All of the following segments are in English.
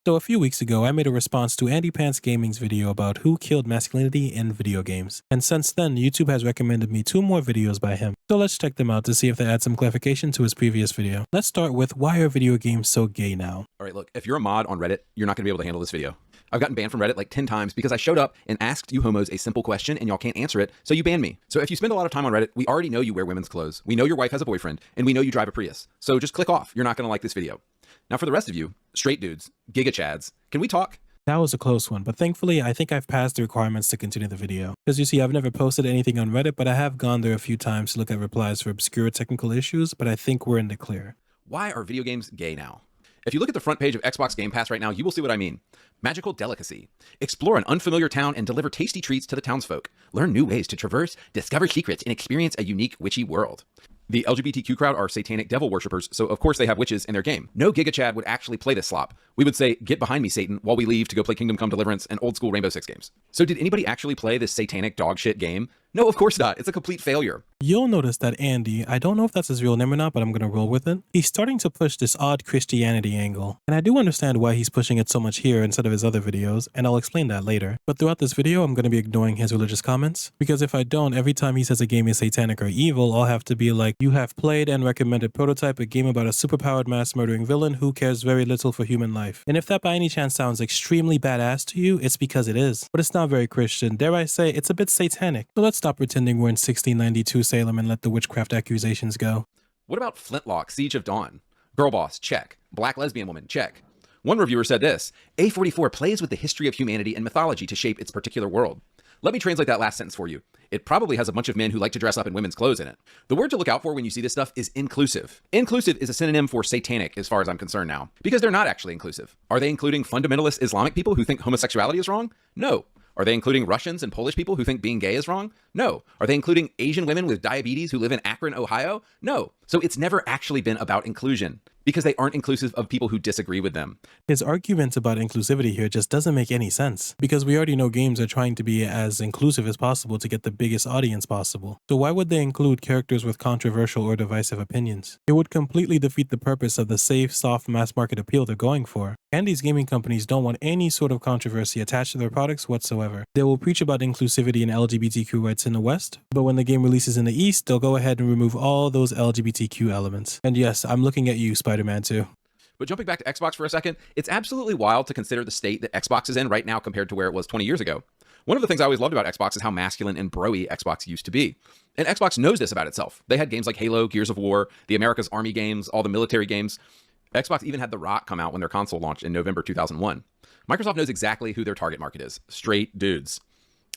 So a few weeks ago, I made a response to Andy Pants Gaming's video about who killed masculinity in video games. And since then, YouTube has recommended me 2 more videos by him. So let's check them out to see if they add some clarification to his previous video. Let's start with why are video games so gay now? All right, look, if you're a mod on Reddit, you're not gonna be able to handle this video. I've gotten banned from Reddit like 10 times because I showed up and asked you homos a simple question and y'all can't answer it, so you banned me. So if you spend a lot of time on Reddit, we already know you wear women's clothes, we know your wife has a boyfriend, and we know you drive a Prius. So just click off, you're not gonna like this video. Now for the rest of you, straight dudes, giga chads, can we talk? That was a close one, but thankfully I think I've passed the requirements to continue the video. Because you see, I've never posted anything on Reddit, but I have gone there a few times to look at replies for obscure technical issues, but I think we're in the clear. Why are video games gay now? If you look at the front page of Xbox Game Pass right now, you will see what I mean. Magical delicacy. Explore an unfamiliar town and deliver tasty treats to the townsfolk. Learn new ways to traverse, discover secrets, and experience a unique witchy world. The LGBTQ crowd are satanic devil worshippers, so of course they have witches in their game. No Giga Chad would actually play this slop. We would say, get behind me, Satan, while we leave to go play Kingdom Come Deliverance and old school Rainbow Six games. So did anybody actually play this satanic dog shit game? No, of course not. It's a complete failure. You'll notice that Andy, I don't know if that's his real name or not, but I'm gonna roll with it. He's starting to push this odd Christianity angle. And I do understand why he's pushing it so much here instead of his other videos, and I'll explain that later. But throughout this video, I'm gonna be ignoring his religious comments, because if I don't, every time he says a game is satanic or evil, I'll have to be like, you have played and recommended Prototype, a game about a superpowered mass murdering villain who cares very little for human life. And if that by any chance sounds extremely badass to you, it's because it is. But it's not very Christian. Dare I say, it's a bit satanic. So let's stop pretending we're in 1692 Salem and let the witchcraft accusations go. What about Flintlock, Siege of Dawn? Girl boss, check. Black lesbian woman, check. One reviewer said this, A44 plays with the history of humanity and mythology to shape its particular world. Let me translate that last sentence for you. It probably has a bunch of men who like to dress up in women's clothes in it. The word to look out for when you see this stuff is inclusive. Inclusive is a synonym for satanic as far as I'm concerned now, because they're not actually inclusive. Are they including fundamentalist Islamic people who think homosexuality is wrong? No. Are they including Russians and Polish people who think being gay is wrong? No. Are they including Asian women with diabetes who live in Akron, Ohio? No. So it's never actually been about inclusion, because they aren't inclusive of people who disagree with them. His argument about inclusivity here just doesn't make any sense, because we already know games are trying to be as inclusive as possible to get the biggest audience possible. So why would they include characters with controversial or divisive opinions? It would completely defeat the purpose of the safe, soft mass market appeal they're going for. And these gaming companies don't want any sort of controversy attached to their products whatsoever. They will preach about inclusivity and LGBTQ rights in the West, but when the game releases in the East, they'll go ahead and remove all those LGBTQ elements. And yes, I'm looking at you, Spider-Man 2. But jumping back to Xbox for a second, it's absolutely wild to consider the state that Xbox is in right now compared to where it was 20 years ago. One of the things I always loved about Xbox is how masculine and bro-y Xbox used to be. And Xbox knows this about itself. They had games like Halo, Gears of War, the America's Army games, all the military games. Xbox even had The Rock come out when their console launched in November 2001. Microsoft knows exactly who their target market is. Straight dudes.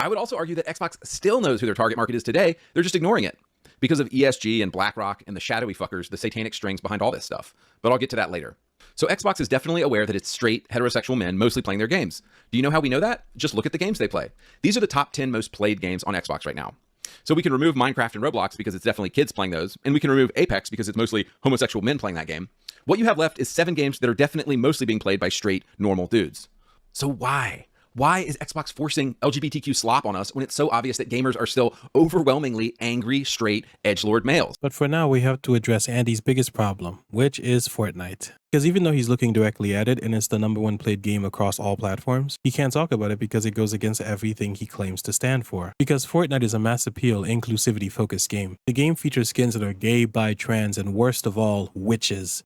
I would also argue that Xbox still knows who their target market is today. They're just ignoring it because of ESG and BlackRock and the shadowy fuckers, the satanic strings behind all this stuff. But I'll get to that later. So Xbox is definitely aware that it's straight, heterosexual men mostly playing their games. Do you know how we know that? Just look at the games they play. These are the top 10 most played games on Xbox right now. So we can remove Minecraft and Roblox because it's definitely kids playing those, and we can remove Apex because it's mostly homosexual men playing that game. What you have left is 7 games that are definitely mostly being played by straight, normal dudes. So why? Why is Xbox forcing LGBTQ slop on us when it's so obvious that gamers are still overwhelmingly angry, straight, edgelord males? But for now, we have to address Andy's biggest problem, which is Fortnite. Because even though he's looking directly at it and it's the #1 played game across all platforms, he can't talk about it because it goes against everything he claims to stand for. Because Fortnite is a mass appeal, inclusivity focused game. The game features skins that are gay, bi, trans, and worst of all, witches.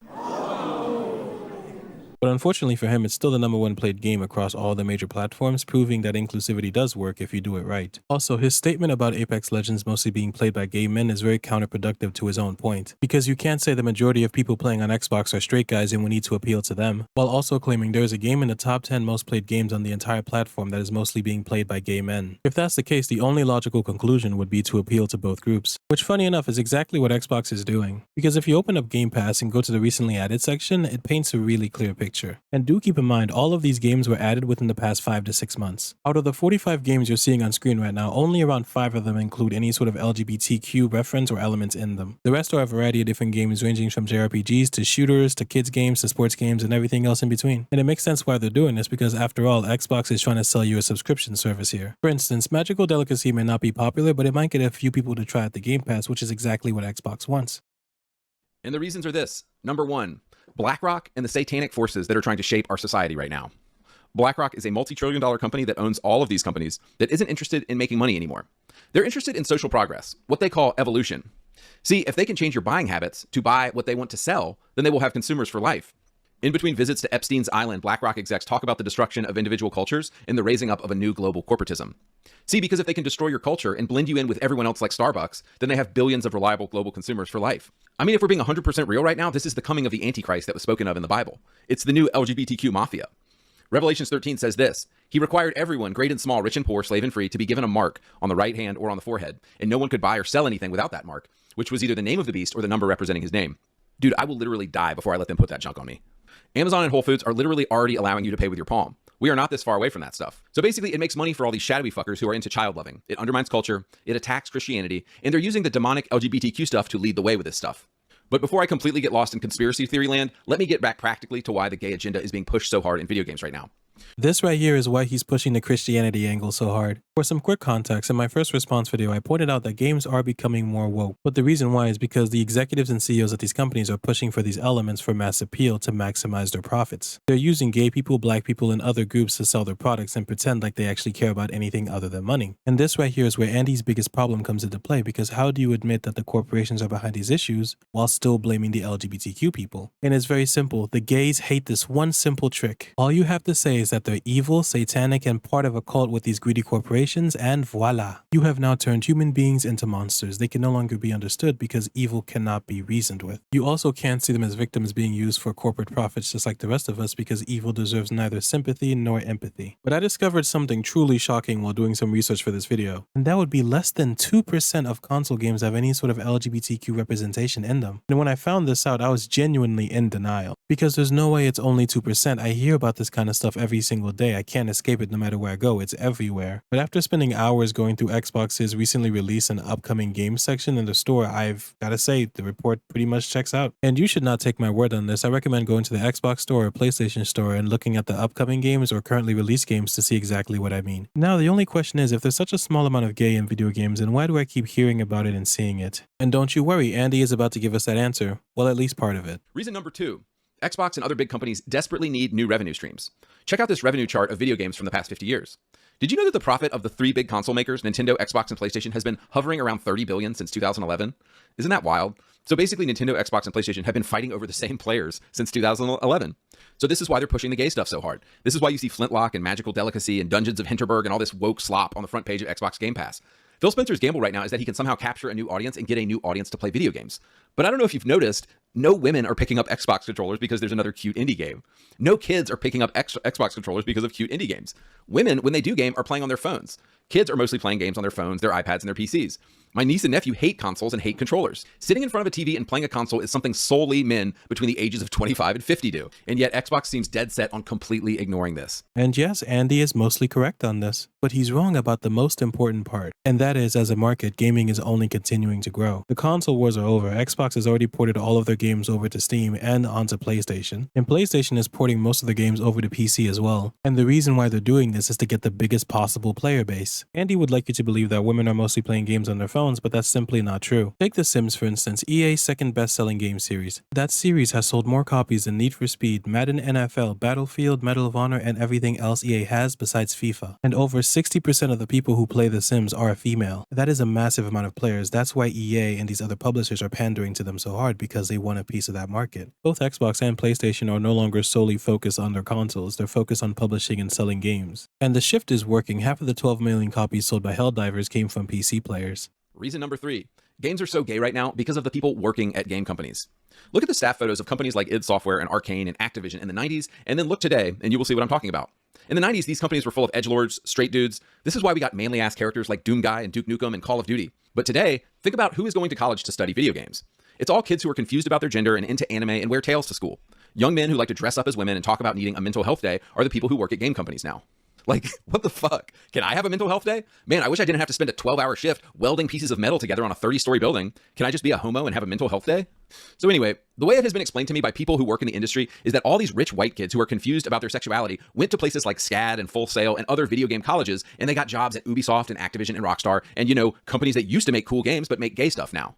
But unfortunately for him, it's still the #1 played game across all the major platforms, proving that inclusivity does work if you do it right. Also, his statement about Apex Legends mostly being played by gay men is very counterproductive to his own point, because you can't say the majority of people playing on Xbox are straight guys and we need to appeal to them, while also claiming there is a game in the top 10 most played games on the entire platform that is mostly being played by gay men. If that's the case, the only logical conclusion would be to appeal to both groups, which funny enough is exactly what Xbox is doing, because if you open up Game Pass and go to the recently added section, it paints a really clear picture. And do keep in mind, all of these games were added within the past 5 to 6 months. Out of the 45 games you're seeing on screen right now, only around 5 of them include any sort of LGBTQ reference or elements in them. The rest are a variety of different games ranging from JRPGs to shooters to kids games to sports games and everything else in between. And it makes sense why they're doing this, because after all, Xbox is trying to sell you a subscription service here. For instance, Magical Delicacy may not be popular, but it might get a few people to try out the Game Pass, which is exactly what Xbox wants. And the reasons are this. Number 1, BlackRock and the satanic forces that are trying to shape our society right now. BlackRock is a multi-trillion-dollar company that owns all of these companies that isn't interested in making money anymore. They're interested in social progress, what they call evolution. See, if they can change your buying habits to buy what they want to sell, then they will have consumers for life. In between visits to Epstein's Island, BlackRock execs talk about the destruction of individual cultures and the raising up of a new global corporatism. See, because if they can destroy your culture and blend you in with everyone else like Starbucks, then they have billions of reliable global consumers for life. I mean, if we're being 100% real right now, this is the coming of the Antichrist that was spoken of in the Bible. It's the new LGBTQ mafia. Revelations 13 says this: He required everyone, great and small, rich and poor, slave and free, to be given a mark on the right hand or on the forehead, and no one could buy or sell anything without that mark, which was either the name of the beast or the number representing his name. Dude, I will literally die before I let them put that junk on me. Amazon and Whole Foods are literally already allowing you to pay with your palm. We are not this far away from that stuff. So basically, it makes money for all these shadowy fuckers who are into child loving. It undermines culture, it attacks Christianity, and they're using the demonic LGBTQ stuff to lead the way with this stuff. But before I completely get lost in conspiracy theory land, let me get back practically to why the gay agenda is being pushed so hard in video games right now. This right here is why he's pushing the Christianity angle so hard. For some quick context, in my first response video, I pointed out that games are becoming more woke. But the reason why is because the executives and CEOs at these companies are pushing for these elements for mass appeal to maximize their profits. They're using gay people, black people, and other groups to sell their products and pretend like they actually care about anything other than money. And this right here is where Andy's biggest problem comes into play, because how do you admit that the corporations are behind these issues while still blaming the LGBTQ people? And it's very simple. The gays hate this one simple trick. All you have to say is that they're evil, satanic, and part of a cult with these greedy corporations, and voila. You have now turned human beings into monsters. They can no longer be understood because evil cannot be reasoned with. You also can't see them as victims being used for corporate profits just like the rest of us, because evil deserves neither sympathy nor empathy. But I discovered something truly shocking while doing some research for this video, and that would be less than 2% of console games have any sort of LGBTQ representation in them. And when I found this out, I was genuinely in denial, because there's no way it's only 2%. I hear about this kind of stuff every single day. I can't escape it no matter where I go. It's everywhere. But after spending hours going through Xbox's recently released and upcoming games section in the store, I've gotta say the report pretty much checks out. And you should not take my word on this. I recommend going to the Xbox store or PlayStation store and looking at the upcoming games or currently released games to see exactly what I mean. Now, the only question is, if there's such a small amount of gay in video games, then why do I keep hearing about it and seeing it? And don't you worry, Andy is about to give us that answer. Well, at least part of it. Reason number 2. Xbox and other big companies desperately need new revenue streams. Check out this revenue chart of video games from the past 50 years. Did you know that the profit of the 3 big console makers, Nintendo, Xbox, and PlayStation, has been hovering around $30 billion since 2011? Isn't that wild? So basically, Nintendo, Xbox, and PlayStation have been fighting over the same players since 2011. So this is why they're pushing the gay stuff so hard. This is why you see Flintlock and Magical Delicacy and Dungeons of Hinterberg and all this woke slop on the front page of Xbox Game Pass. Phil Spencer's gamble right now is that he can somehow capture a new audience and get a new audience to play video games. But I don't know if you've noticed, no women are picking up Xbox controllers because there's another cute indie game. No kids are picking up Xbox controllers because of cute indie games. Women, when they do game, are playing on their phones. Kids are mostly playing games on their phones, their iPads, and their PCs. My niece and nephew hate consoles and hate controllers. Sitting in front of a TV and playing a console is something solely men between the ages of 25 and 50 do. And yet Xbox seems dead set on completely ignoring this. And yes, Andy is mostly correct on this, but he's wrong about the most important part. And that is, as a market, gaming is only continuing to grow. The console wars are over. Xbox has already ported all of their games over to Steam and onto PlayStation. And PlayStation is porting most of their games over to PC as well. And the reason why they're doing this is to get the biggest possible player base. Andy would like you to believe that women are mostly playing games on their phones, but that's simply not true. Take The Sims, for instance, EA's second best-selling game series. That series has sold more copies than Need for Speed, Madden NFL, Battlefield, Medal of Honor, and everything else EA has besides FIFA. And over 60% of the people who play The Sims are female. That is a massive amount of players. That's why EA and these other publishers are pandering to them so hard, because they want a piece of that market. Both Xbox and PlayStation are no longer solely focused on their consoles. They're focused on publishing and selling games. And the shift is working. Half of the 12 million copies sold by Helldivers came from PC players. Reason number 3. Games are so gay right now because of the people working at game companies. Look at the staff photos of companies like id Software and Arcane and Activision in the 90s, and then look today, and you will see what I'm talking about. In the 90s, these companies were full of edgelords, straight dudes. This is why we got manly-ass characters like Doom Guy and Duke Nukem and Call of Duty. But today, think about who is going to college to study video games. It's all kids who are confused about their gender and into anime and wear tails to school. Young men who like to dress up as women and talk about needing a mental health day are the people who work at game companies now. Like, what the fuck? Can I have a mental health day? Man, I wish I didn't have to spend a 12-hour shift welding pieces of metal together on a 30-story building. Can I just be a homo and have a mental health day? So anyway, the way it has been explained to me by people who work in the industry is that all these rich white kids who are confused about their sexuality went to places like SCAD and Full Sail and other video game colleges, and they got jobs at Ubisoft and Activision and Rockstar and, companies that used to make cool games but make gay stuff now.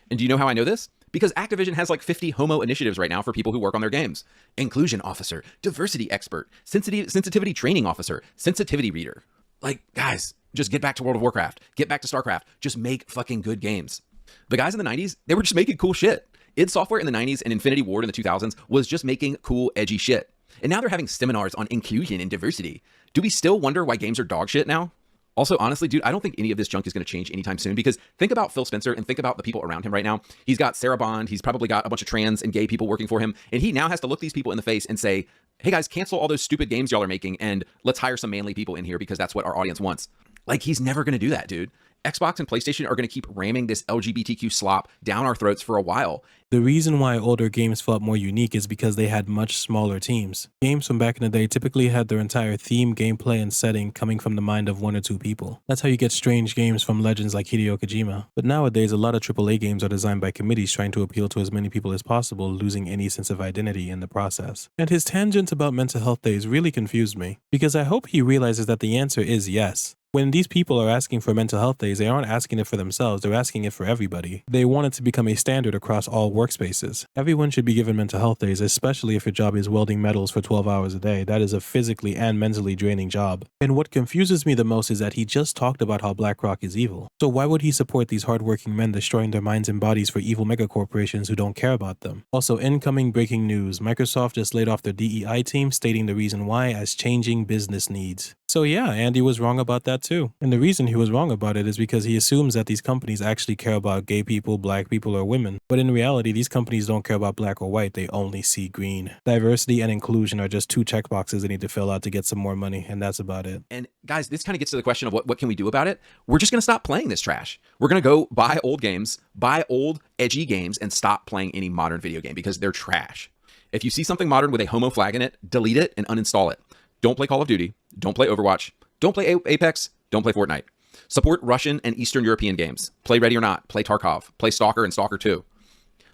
And do you know how I know this? Because Activision has like 50 homo initiatives right now for people who work on their games. Inclusion officer, diversity expert, sensitivity training officer, sensitivity reader. Like, guys, just get back to World of Warcraft. Get back to StarCraft. Just make fucking good games. The guys in the 90s, they were just making cool shit. id Software in the 90s and Infinity Ward in the 2000s was just making cool, edgy shit. And now they're having seminars on inclusion and diversity. Do we still wonder why games are dog shit now? Also, honestly, dude, I don't think any of this junk is going to change anytime soon, because think about Phil Spencer and think about the people around him right now. He's got Sarah Bond. He's probably got a bunch of trans and gay people working for him. And he now has to look these people in the face and say, hey guys, cancel all those stupid games y'all are making and let's hire some manly people in here because that's what our audience wants. Like, he's never going to do that, dude. Xbox and PlayStation are going to keep ramming this LGBTQ slop down our throats for a while. The reason why older games felt more unique is because they had much smaller teams. Games from back in the day typically had their entire theme, gameplay, and setting coming from the mind of one or two people. That's how you get strange games from legends like Hideo Kojima. But nowadays, a lot of AAA games are designed by committees trying to appeal to as many people as possible, losing any sense of identity in the process. And his tangent about mental health days really confused me, because I hope he realizes that the answer is yes. When these people are asking for mental health days, they aren't asking it for themselves, they're asking it for everybody. They want it to become a standard across all workspaces. Everyone should be given mental health days, especially if your job is welding metals for 12 hours a day. That is a physically and mentally draining job. And what confuses me the most is that he just talked about how BlackRock is evil. So why would he support these hardworking men destroying their minds and bodies for evil megacorporations who don't care about them? Also, incoming breaking news. Microsoft just laid off their DEI team, stating the reason why as changing business needs. So yeah, Andy was wrong about that too. And the reason he was wrong about it is because he assumes that these companies actually care about gay people, black people, or women. But in reality, these companies don't care about black or white, they only see green. Diversity and inclusion are just two checkboxes they need to fill out to get some more money, and that's about it. And guys, this kind of gets to the question of what can we do about it? We're just going to stop playing this trash. We're going to go buy old games, buy old edgy games, and stop playing any modern video game because they're trash. If you see something modern with a homo flag in it, delete it and uninstall it. Don't play Call of Duty. Don't play Overwatch. Don't play Apex. Don't play Fortnite. Support Russian and Eastern European games. Play Ready or Not. Play Tarkov. Play Stalker and Stalker 2.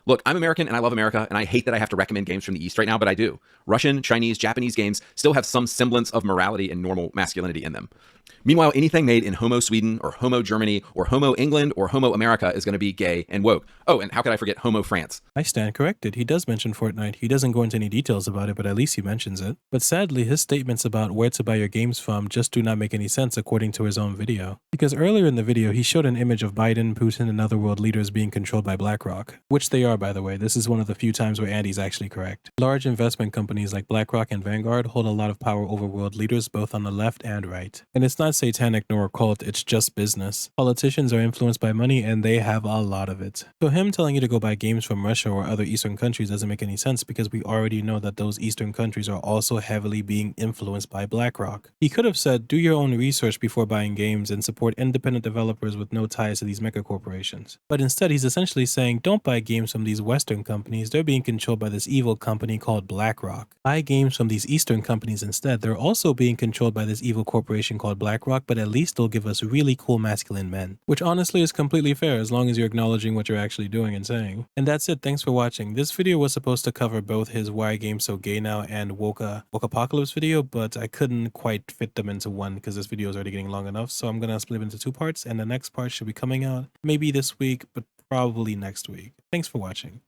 Look, I'm American and I love America, and I hate that I have to recommend games from the East right now, but I do. Russian, Chinese, Japanese games still have some semblance of morality and normal masculinity in them. Meanwhile, anything made in Homo Sweden or Homo Germany or Homo England or Homo America is going to be gay and woke. Oh, and how could I forget Homo France? I stand corrected. He does mention Fortnite. He doesn't go into any details about it, but at least he mentions it. But sadly, his statements about where to buy your games from just do not make any sense according to his own video. Because earlier in the video, he showed an image of Biden, Putin, and other world leaders being controlled by BlackRock. Which they are, by the way. This is one of the few times where Andy's actually correct. Large investment companies like BlackRock and Vanguard hold a lot of power over world leaders both on the left and right. And it's not satanic nor occult, it's just business. Politicians are influenced by money and they have a lot of it. So him telling you to go buy games from Russia or other Eastern countries doesn't make any sense because we already know that those Eastern countries are also heavily being influenced by BlackRock. He could have said, do your own research before buying games and support independent developers with no ties to these mega corporations. But instead, he's essentially saying, don't buy games from these Western companies, they're being controlled by this evil company called BlackRock. Buy games from these Eastern companies instead, they're also being controlled by this evil corporation called BlackRock, but at least they'll give us really cool masculine men. Which honestly is completely fair as long as you're acknowledging what you're actually doing and saying. And that's it, thanks for watching. This video was supposed to cover both his Why Are Games So Gay Now and Woke Apocalypse video, but I couldn't quite fit them into one because this video is already getting long enough, so I'm gonna split it into two parts, and the next part should be coming out maybe this week, but probably next week. Thanks for watching.